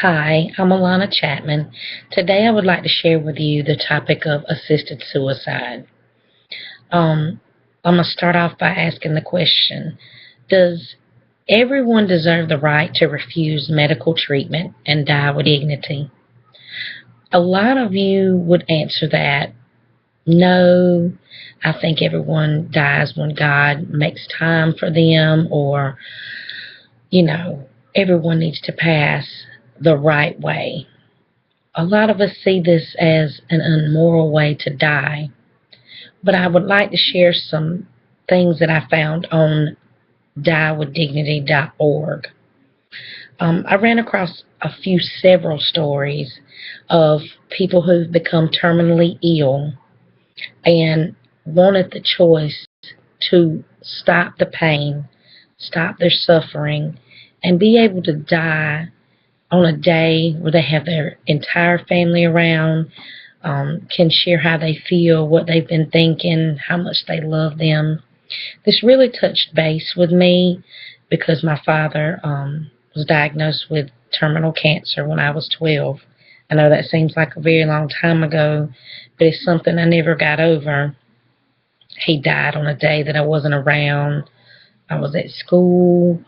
Hi, I'm Alana Chapman. Today I would like to share with you the topic of assisted suicide. Um, I'm going to start off by asking the question, does everyone deserve the right to refuse medical treatment and die with dignity? A lot of you would answer that, no, I think everyone dies when God makes time for them, or, you know, everyone needs to pass the right way. A lot of us see this as an immoral way to die, but I would like to share some things that I found on diewithdignity.org. I ran across several stories of people who've become terminally ill and wanted the choice to stop the pain, stop their suffering, and be able to die on a day where they have their entire family around, can share how they feel, what they've been thinking, how much they love them. This really touched base with me because my father was diagnosed with terminal cancer when I was 12. I know that seems like a very long time ago, but it's something I never got over. He died on a day that I wasn't around. I was at school.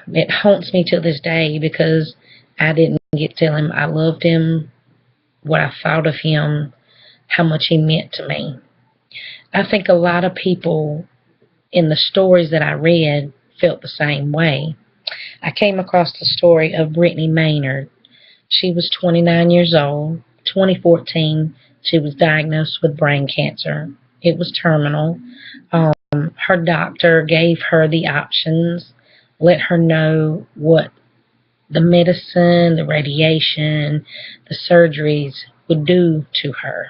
It haunts me to this day because I didn't get to tell him I loved him, what I thought of him, how much he meant to me. I think a lot of people in the stories that I read felt the same way. I came across the story of Brittany Maynard. She was 29 years old. 2014, she was diagnosed with brain cancer. It was terminal. Her doctor gave her the options, let her know what the medicine, the radiation, the surgeries would do to her.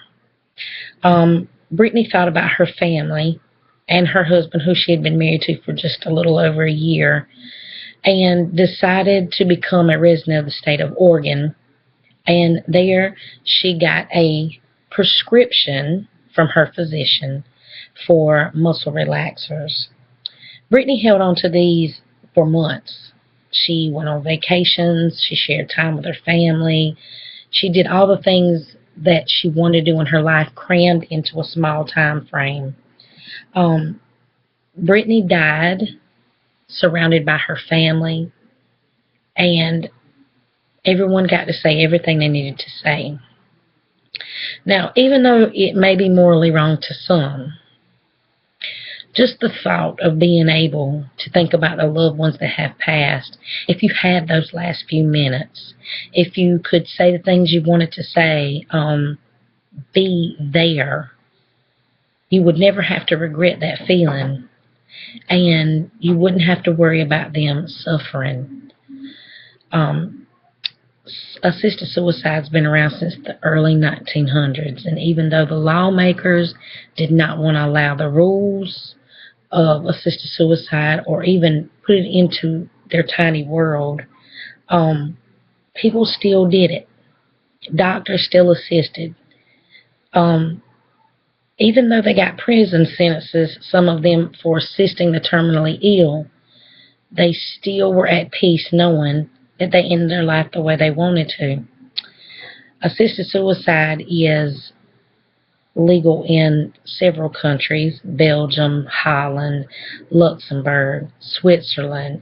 Brittany thought about her family and her husband, who she had been married to for just a little over a year, and decided to become a resident of the state of Oregon. And there she got a prescription from her physician for muscle relaxers. Brittany held on to these for months. She went on vacations, she shared time with her family, she did all the things that she wanted to do in her life crammed into a small time frame. Brittany died surrounded by her family, and everyone got to say everything they needed to say. Now, even though it may be morally wrong to some, just the thought of being able to think about the loved ones that have passed, if you had those last few minutes, if you could say the things you wanted to say, be there, you would never have to regret that feeling, and you wouldn't have to worry about them suffering. Assisted suicide's been around since the early 1900s, and even though the lawmakers did not want to allow the rules of assisted suicide or even put it into their tiny world, people still did it. Doctors still assisted. Even though they got prison sentences, some of them for assisting the terminally ill, they still were at peace knowing that they ended their life the way they wanted to. Assisted suicide is legal in several countries: Belgium, Holland, Luxembourg, Switzerland,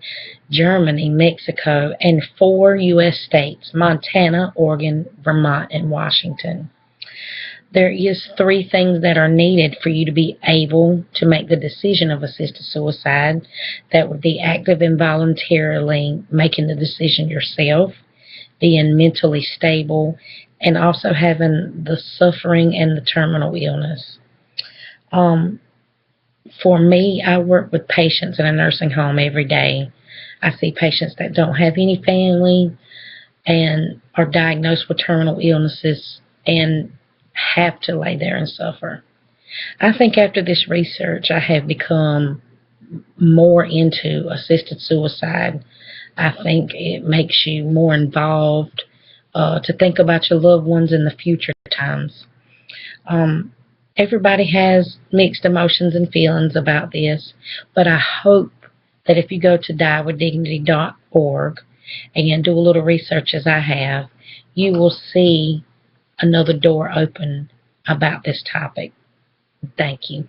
Germany, Mexico, and 4 U.S. states: Montana, Oregon, Vermont, and Washington. There is 3 things that are needed for you to be able to make the decision of assisted suicide. That would be active and voluntarily making the decision yourself, being mentally stable, and also having the suffering and the terminal illness. For me, I work with patients in a nursing home every day. I see patients that don't have any family and are diagnosed with terminal illnesses and have to lay there and suffer. I think after this research, I have become more into assisted suicide. I think it makes you more involved, to think about your loved ones in the future times. Everybody has mixed emotions and feelings about this, but I hope that if you go to diewithdignity.org, and do a little research as I have, you will see another door open about this topic. Thank you.